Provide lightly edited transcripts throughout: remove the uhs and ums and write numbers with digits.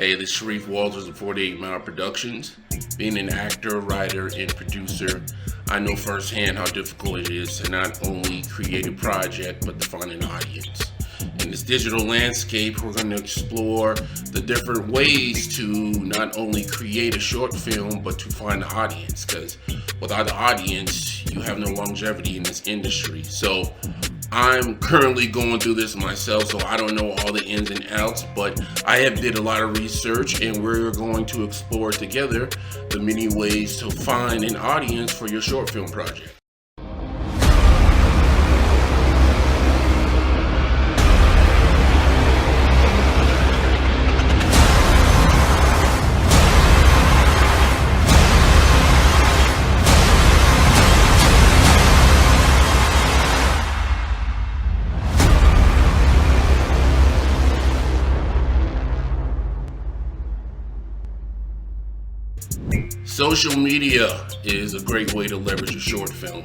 Hey, this is Sharif Walters of 48 Mile Productions. Being an actor, writer, and producer, I know firsthand how difficult it is to not only create a project, but to find an audience. In this digital landscape, we're going to explore the different ways to not only create a short film, but to find an audience. Because without an audience, you have no longevity in this industry. So I'm currently going through this myself, so I don't know all the ins and outs, but I have did a lot of research, and we're going to explore together the many ways to find an audience for your short film project. Social media is a great way to leverage a short film.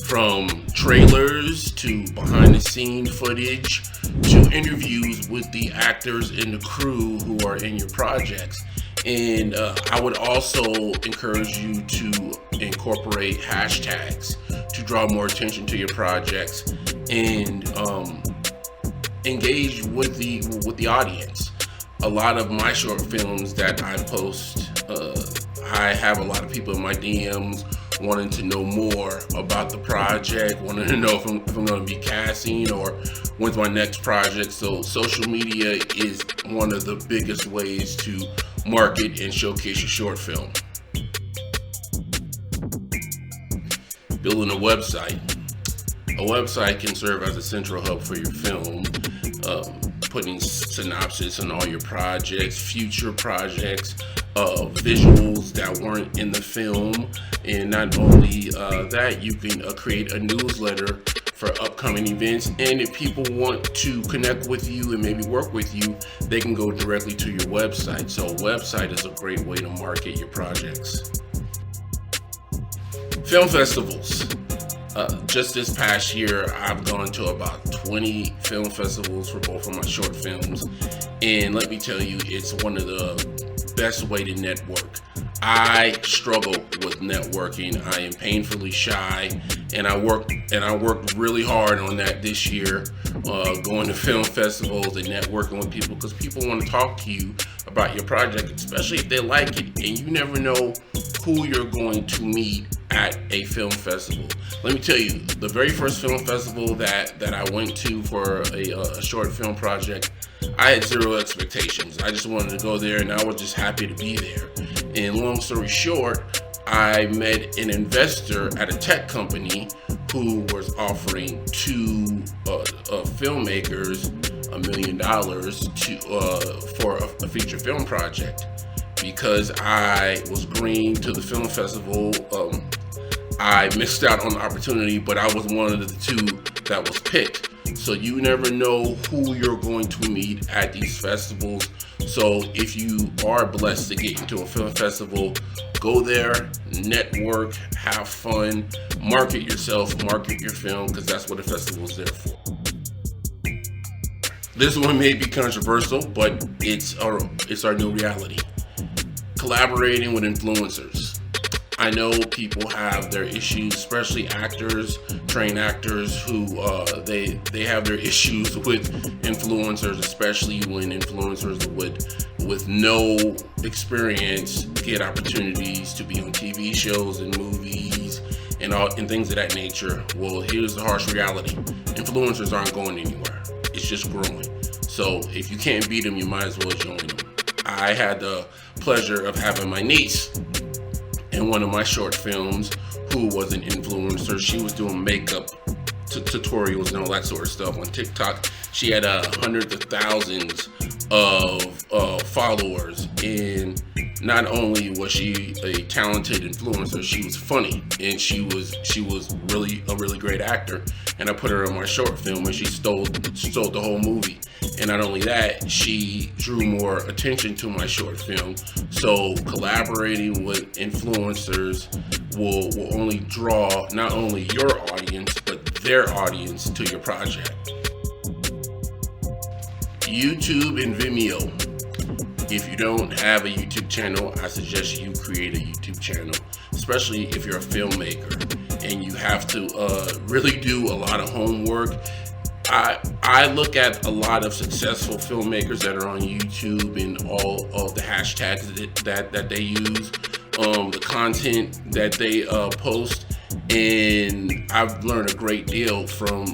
From trailers to behind the scene footage to interviews with the actors and the crew who are in your projects. And I would also encourage you to incorporate hashtags to draw more attention to your projects and engage with the audience. A lot of my short films that I post, I have a lot of people in my DMs wanting to know more about the project, wanting to know if I'm going to be casting or when's my next project. So social media is one of the biggest ways to market and showcase your short film. Building a website. A website can serve as a central hub for your film. Putting synopsis on all your projects, future projects, visuals that weren't in the film, and not only that, you can create a newsletter for upcoming events, and if people want to connect with you and maybe work with you, they can go directly to your website. So a website is a great way to market your projects. Film festivals. Just this past year, I've gone to about 20 film festivals for both of my short films, and let me tell you, it's one of the best way to network. I struggle with networking. I am painfully shy, and I worked really hard on that this year, going to film festivals and networking with people, because people want to talk to you about your project, especially if they like it, and you never know who you're going to meet at a film festival. Let me tell you, the very first film festival that I went to for a short film project, I had zero expectations. I just wanted to go there, and I was just happy to be there. And long story short, I met an investor at a tech company who was offering two filmmakers $1 million for a feature film project. Because I was green to the film festival, I missed out on the opportunity, but I was one of the two that was picked. So you never know who you're going to meet at these festivals. So if you are blessed to get into a film festival, go there, network, have fun, market yourself, market your film, because that's what a festival is there for. This one may be controversial, but it's our new reality. Collaborating with influencers. I know people have their issues, especially actors, trained actors who they have their issues with influencers, especially when influencers with no experience get opportunities to be on TV shows and movies and things of that nature. Well, here's the harsh reality. Influencers aren't going anywhere. It's just growing. So if you can't beat them, you might as well join them. I had the pleasure of having my niece in one of my short films who was an influencer. She was doing makeup tutorials and all that sort of stuff on TikTok. She had hundreds of thousands of followers, and not only was she a talented influencer, she was funny, and she was really a really great actor. And I put her in my short film, and she stole the whole movie. And not only that, she drew more attention to my short film. So collaborating with influencers will only draw not only your audience, but their audience to your project. YouTube and Vimeo. If you don't have a YouTube channel, I suggest you create a YouTube channel, especially if you're a filmmaker and you have to really do a lot of homework. I look at a lot of successful filmmakers that are on YouTube and all of the hashtags that they use, the content that they post, and I've learned a great deal from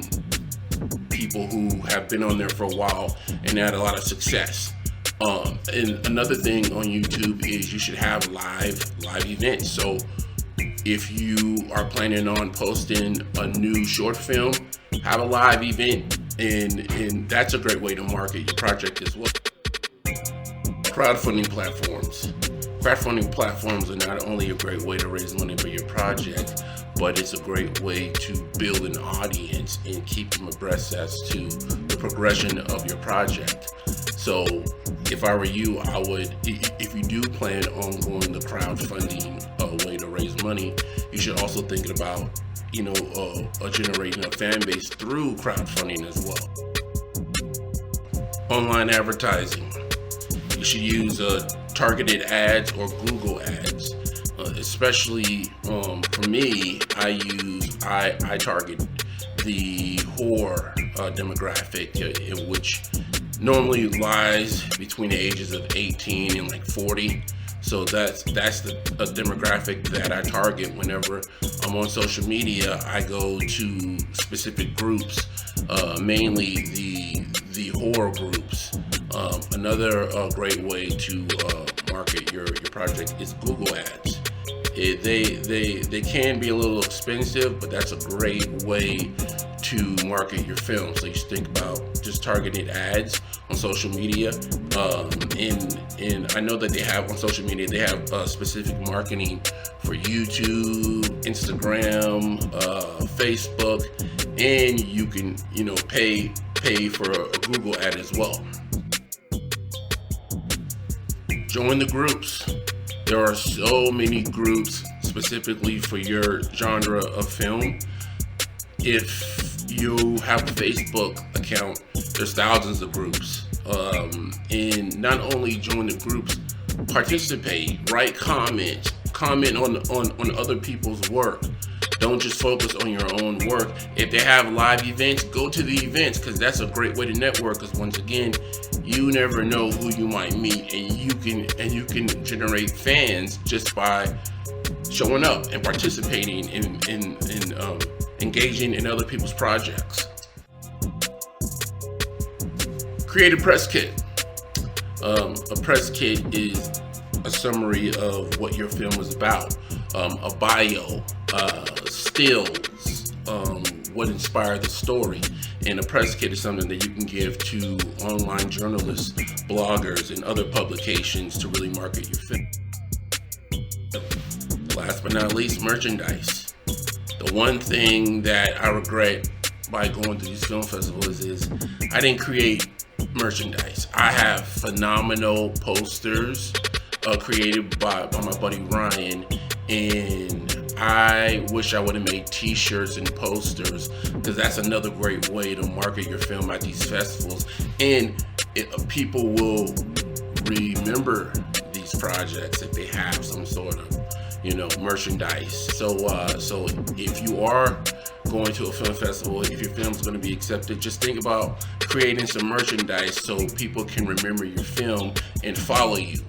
people who have been on there for a while and had a lot of success. And another thing on YouTube is you should have live events. So if you are planning on posting a new short film, have a live event, and that's a great way to market your project as well. Crowdfunding platforms. Crowdfunding platforms are not only a great way to raise money for your project, but it's a great way to build an audience and keep them abreast as to the progression of your project. So if I were you, I would, if you do plan on going the crowdfunding way to raise money, you should also think about, generating a fan base through crowdfunding as well. Online advertising. You should use targeted ads or Google ads. Especially for me, I target the horror demographic, in which normally lies between the ages of 18 and like 40. So that's the demographic that I target whenever I'm on social media. I go to specific groups, mainly the horror groups. Another great way to market your project is Google ads. They can be a little expensive, but that's a great way to market your film. So you should think about just targeted ads on social media. And I know that they have on social media, they have specific marketing for YouTube, Instagram, Facebook, and you can, pay for a Google ad as well. Join the groups. There are so many groups specifically for your genre of film. If you have a Facebook account, there's thousands of groups. And not only join the groups, participate, write comments, comment on other people's work. Don't just focus on your own work. If they have live events, go to the events, because that's a great way to network. Because once again, you never know who you might meet, and you can generate fans just by showing up and participating in engaging in other people's projects. Create a press kit. A press kit is a summary of what your film is about, a bio, stills, what inspired the story. And a press kit is something that you can give to online journalists, bloggers, and other publications to really market your film. Last but not least, merchandise. The one thing that I regret by going to these film festivals is I didn't create merchandise. I have phenomenal posters created by my buddy Ryan, and I wish I would have made t-shirts and posters, because that's another great way to market your film at these festivals, and people will remember these projects if they have some sort of merchandise. So if you are going to a film festival, if your film's going to be accepted, just think about creating some merchandise so people can remember your film and follow you.